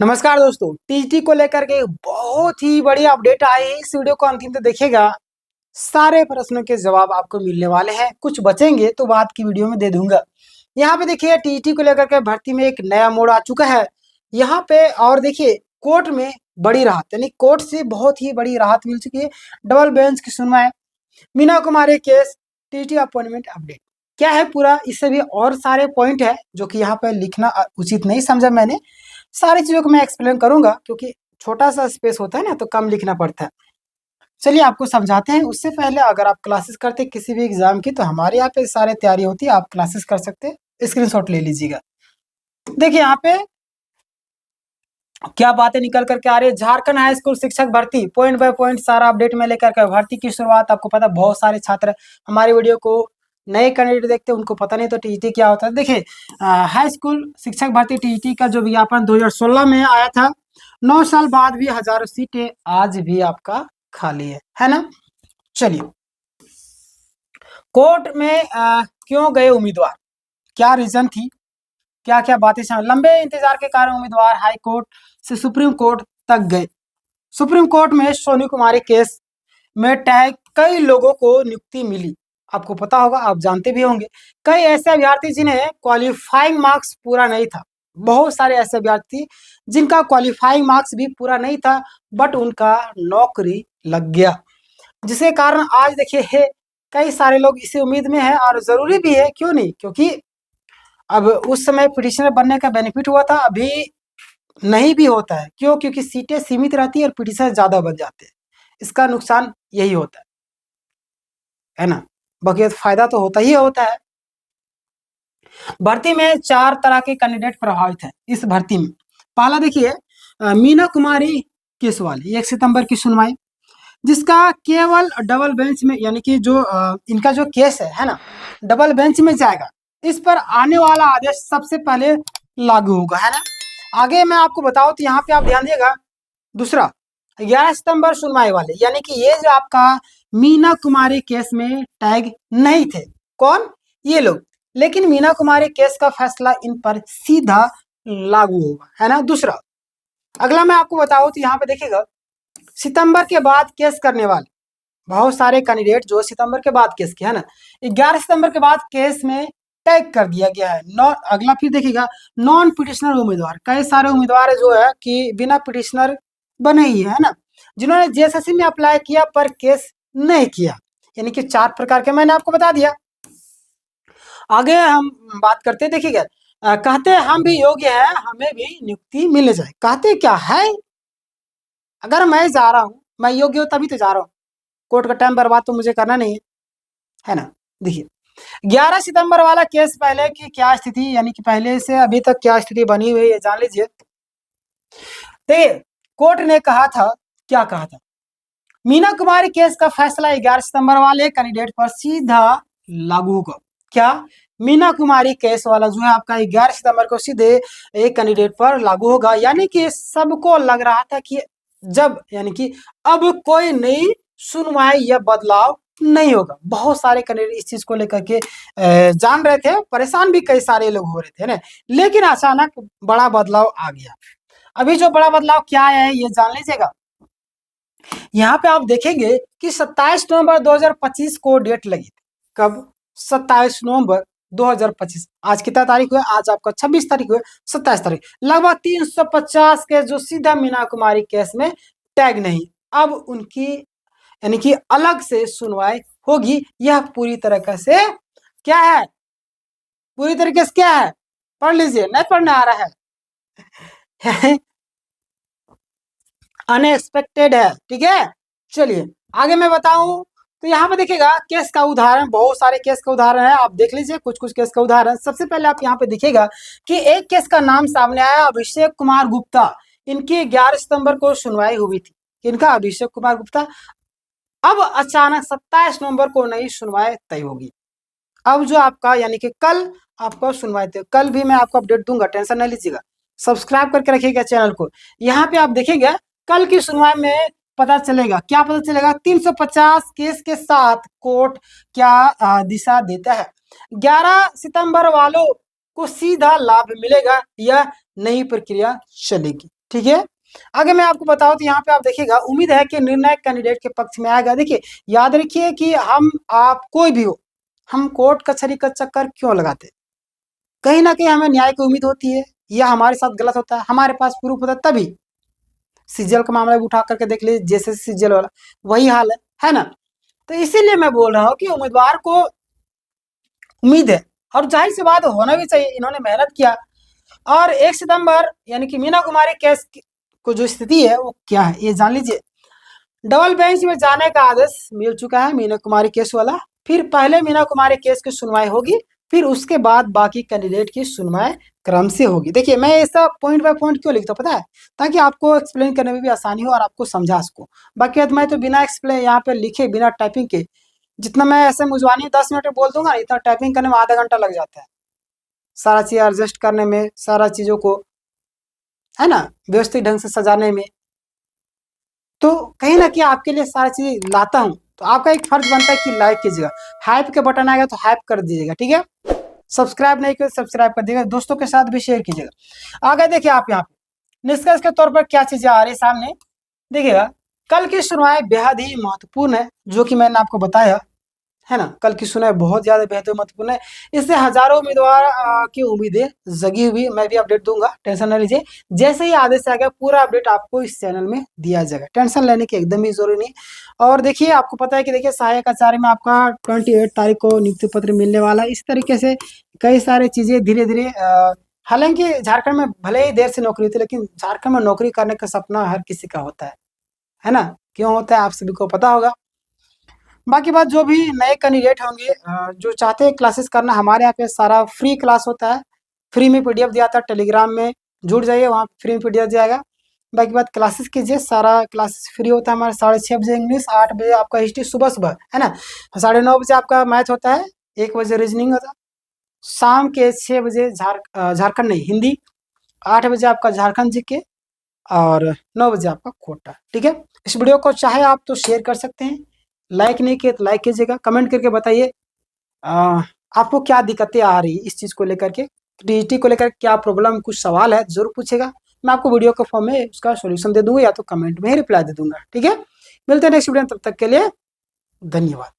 नमस्कार दोस्तों, टीजीटी को लेकर के बहुत ही बड़ी अपडेट आई है। इस वीडियो को अंतिम तक देखिएगा, सारे प्रश्नों के जवाब आपको मिलने वाले हैं। कुछ बचेंगे तो बाद की वीडियो में दे दूंगा। यहाँ पे देखिए टीजीटी को लेकर के भर्ती में एक नया मोड़ आ चुका है यहाँ पे। और देखिए कोर्ट में बड़ी राहत, यानी कोर्ट से बहुत ही बड़ी राहत मिल चुकी है। डबल बेंच की सुनवाई, Meena Kumari case, TGT appointment update क्या है पूरा, इससे भी और सारे पॉइंट है जो कि यहाँ पे लिखना उचित नहीं समझा मैंने। सारी चीजों को मैं एक्सप्लेन करूंगा क्योंकि छोटा सा स्पेस होता है ना, तो कम लिखना पड़ता है। चलिए आपको समझाते हैं। उससे पहले अगर आप क्लासेस करते हैं किसी भी एग्जाम की, तो हमारे यहाँ पे सारे तैयारी होती है, आप क्लासेस कर सकते हैं। स्क्रीनशॉट ले लीजिएगा। देखिए यहाँ पे क्या बातें निकल करके आ रही है। झारखंड हाई स्कूल शिक्षक भर्ती पॉइंट बाय पॉइंट सारा अपडेट में लेकर के। भर्ती की शुरुआत आपको पता, बहुत सारे छात्र हमारे वीडियो को नए कैंडिडेट देखते हैं, उनको पता नहीं तो टीजीटी क्या होता है। देखिए हाई स्कूल शिक्षक भर्ती टीजीटी का जो विज्ञापन 2016 में आया था, 9 साल बाद भी हजारों सीटें आज भी आपका खाली है ना। चलिए कोर्ट में क्यों गए उम्मीदवार, क्या रीजन थी, क्या क्या बातें शामिल। लंबे इंतजार के कारण उम्मीदवार हाई कोर्ट से सुप्रीम कोर्ट तक गए। सुप्रीम कोर्ट में सोनी कुमारी केस में टैग कई लोगों को नियुक्ति मिली। आपको पता होगा, आप जानते भी होंगे, कई ऐसे अभ्यर्थी जिन्हें क्वालिफाइंग मार्क्स पूरा नहीं था। बहुत सारे ऐसे अभ्यर्थी जिनका क्वालिफाइंग मार्क्स भी पूरा नहीं था, बट उनका नौकरी लग गया, जिसके कारण आज देखिए कई सारे लोग इसी उम्मीद में हैं। और जरूरी भी है, क्यों नहीं, क्योंकि अब उस समय पिटिशनर बनने का बेनिफिट हुआ था, अभी नहीं भी होता है। क्यों? क्योंकि सीटें सीमित रहती है और पिटिशनर ज्यादा बन जाते हैं। इसका नुकसान यही होता है ना। बाकी फायदा तो होता ही होता है। भर्ती में 4 तरह के कैंडिडेट प्रभावित हैं इस भर्ती में। पहला देखिए मीना कुमारी केस वाली 1 सितंबर की सुनवाई, जिसका केवल डबल बेंच में, यानी कि जो इनका जो केस है ना, डबल बेंच में जाएगा। इस पर आने वाला आदेश सबसे पहले लागू होगा, है ना। आगे मैं आपको बताऊं तो यहाँ पे आप ध्यान दिएगा। दूसरा 11 सितंबर सुनवाई वाले, यानी कि ये जो आपका मीना कुमारी केस में टैग नहीं थे, कौन, ये लोग, लेकिन मीना कुमारी केस का फैसला इन पर सीधा लागू होगा, है ना। दूसरा अगला मैं आपको बताऊं तो यहाँ पे देखिएगा, सितंबर के बाद केस करने वाले बहुत सारे कैंडिडेट जो सितंबर के बाद केस किया है ना, 11 सितंबर के बाद केस में टैग कर दिया गया है। अगला फिर देखिएगा नॉन पिटिशनर उम्मीदवार, कई सारे उम्मीदवार जो है कि बिना पिटिशनर बने ही है ना, जिन्होंने जेएसएससी में अप्लाई किया पर केस नहीं किया, यानी कि 4 प्रकार के मैंने आपको बता दिया। आगे हम बात करते हैं। देखिएगा कहते हैं हम भी योग्य है, हमें भी नियुक्ति मिलने जाए। कहते क्या है, अगर मैं जा रहा हूँ, मैं योग्य हूँ तभी तो जा रहा हूँ, कोर्ट का टाइम बर्बाद तो मुझे करना नहीं है ना। देखिए 11 सितंबर वाला केस पहले की क्या स्थिति, यानी कि पहले से अभी तक क्या स्थिति बनी हुई है जान लीजिए। देखिए कोर्ट ने कहा था, क्या कहा था, मीना कुमारी केस का फैसला 11 सितंबर वाले कैंडिडेट पर सीधा लागू होगा। क्या, मीना कुमारी केस वाला जो है आपका 11 सितंबर को सीधे एक कैंडिडेट पर लागू होगा। यानी कि सबको लग रहा था कि जब, यानी कि अब कोई नई सुनवाई या बदलाव नहीं होगा। बहुत सारे कैंडिडेट इस चीज को लेकर के जान रहे थे, परेशान भी कई सारे लोग हो रहे थे ना, लेकिन अचानक बड़ा बदलाव आ गया। अभी जो बड़ा बदलाव क्या है ये जान लीजिएगा। यहाँ पे आप देखेंगे कि 27 नवंबर 2025 को डेट लगी थी। कब? 27 नवंबर 2025। आज कितना तारीख हुआ? आज आपका 26 तारीख हुआ, 27 तारीख। लगभग 350 के जो सीधा मीना कुमारी केस में टैग नहीं, अब उनकी यानी कि अलग से सुनवाई होगी। यह पूरी तरीके से क्या है, पूरी तरीके से क्या है, पढ़ लीजिए, नहीं पढ़ने आ रहा है अनएक्सपेक्टेड है, ठीक है। चलिए आगे मैं बताऊं तो यहाँ पे देखिएगा केस का उदाहरण, बहुत सारे केस का उदाहरण है, आप देख लीजिए कुछ कुछ केस का उदाहरण। सबसे पहले आप यहाँ पे देखिएगा कि एक केस का नाम सामने आया, अभिषेक कुमार गुप्ता। इनकी 11 सितंबर को सुनवाई हुई थी, इनका अभिषेक कुमार गुप्ता। अब अचानक 27 नवंबर को नई सुनवाई तय होगी। अब जो आपका, यानी कि कल आपको सुनवाई थी, कल भी मैं आपको अपडेट दूंगा, टेंशन नहीं लीजिएगा, सब्सक्राइब करके रखिएगा चैनल को। यहाँ पे आप देखेंगे कल की सुनवाई में पता चलेगा, क्या पता चलेगा, 350 केस के साथ कोर्ट क्या दिशा देता है। 11 सितंबर वालों को सीधा लाभ मिलेगा या नई प्रक्रिया चलेगी, ठीक है। आगे मैं आपको बताऊं तो यहाँ पे आप देखिएगा, उम्मीद है कि निर्णायक कैंडिडेट के पक्ष में आएगा। देखिए याद रखिए कि हम आप कोई भी हो, हम कोर्ट कचहरी का चक्कर क्यों लगाते, कहीं ना कहीं हमें न्याय की उम्मीद होती है, या हमारे साथ गलत होता है, हमारे पास प्रूफ होता है तभी। सीजीएल का मामला भी उठा करके देख लीजिए, जैसे सीजीएल वाला वही हाल है ना। तो इसीलिए मैं बोल रहा हूँ कि उम्मीदवार को उम्मीद है, और जाहिर सी बात होना भी चाहिए, इन्होंने मेहनत किया। और 1 सितंबर यानी कि मीना कुमारी केस को जो स्थिति है वो क्या है ये जान लीजिए। डबल बेंच में जाने का आदेश मिल चुका है मीना कुमारी केस वाला। फिर पहले मीना कुमारी केस की सुनवाई होगी, फिर उसके बाद बाकी कैंडिडेट की सुनवाई क्रम से होगी। देखिए मैं ऐसा पॉइंट बाय पॉइंट क्यों लिखता हूँ पता है, ताकि आपको एक्सप्लेन करने में भी आसानी हो और आपको समझा सको। बाकी बात मैं तो बिना एक्सप्लेन यहाँ पे लिखे, बिना टाइपिंग के, जितना मैं ऐसे मुझवानी 10 मिनट में बोल दूंगा, इतना टाइपिंग करने में आधा घंटा लग जाता है, सारा चीज एडजस्ट करने में, सारा चीजों को है ना व्यवस्थित ढंग से सजाने में। तो कहीं ना कहीं आपके लिए सारी चीज लाता हूँ, तो आपका एक फर्ज बनता है कि लाइक कीजिएगा, हाइप के बटन आएगा तो हाइप कर दीजिएगा, ठीक है। सब्सक्राइब नहीं किया सब्सक्राइब कर दीजिएगा, दोस्तों के साथ भी शेयर कीजिएगा। आगे देखिए आप यहाँ पे निष्कर्ष के तौर पर क्या चीजें आ रही है सामने, देखिएगा कल की सुनवाई बेहद ही महत्वपूर्ण है, जो कि मैंने आपको बताया है ना। कल की सुनवाई बहुत ज्यादा बेहद महत्वपूर्ण है, इससे हजारों उम्मीदवार की उम्मीदें जगी हुई। मैं भी अपडेट दूंगा, टेंशन न लीजिए। जैसे ही आदेश आ गया पूरा अपडेट आपको इस चैनल में दिया जाएगा, टेंशन लेने की एकदम ही जरूरी नहीं। और देखिए आपको पता है कि देखिए सहायक आचार्य में आपका 28 तारीख को नियुक्ति पत्र मिलने वाला है। इस तरीके से कई सारी चीजें धीरे धीरे, हालांकि झारखंड में भले ही देर से नौकरी होती है, लेकिन झारखंड में नौकरी करने का सपना हर किसी का होता है ना। क्यों होता है आप सभी को पता होगा। बाकी बात जो भी नए कैंडिडेट होंगे जो चाहते हैं क्लासेस करना, हमारे यहाँ पे सारा फ्री क्लास होता है, फ्री में पीडीएफ दिया था, टेलीग्राम में जुड़ जाइए, वहाँ फ्री में पीडीएफ जाएगा। बाकी बात क्लासेस कीजिए, सारा क्लासेस फ्री होता है हमारे। 6:30 बजे इंग्लिश, 8 बजे आपका हिस्ट्री सुबह सुबह है ना, 9:30 बजे आपका मैथ होता है, 1 बजे रीजनिंग होता है, शाम के 6 बजे झारखंड नहीं हिंदी, 8 बजे आपका झारखंड जीके, और 9 बजे आपका कोटा, ठीक है। इस वीडियो को चाहे आप तो शेयर कर सकते हैं, लाइक नहीं किए तो लाइक कीजिएगा, कमेंट करके बताइए आपको क्या दिक्कतें आ रही इस चीज़ को लेकर के, डीजीटी को लेकर क्या प्रॉब्लम, कुछ सवाल है जरूर पूछेगा, मैं आपको वीडियो के फॉर्म में उसका सोल्यूशन दे दूंगा, या तो कमेंट में ही रिप्लाई दे दूंगा, ठीक है। मिलते हैं नेक्स्ट वीडियो में, तब तक के लिए धन्यवाद।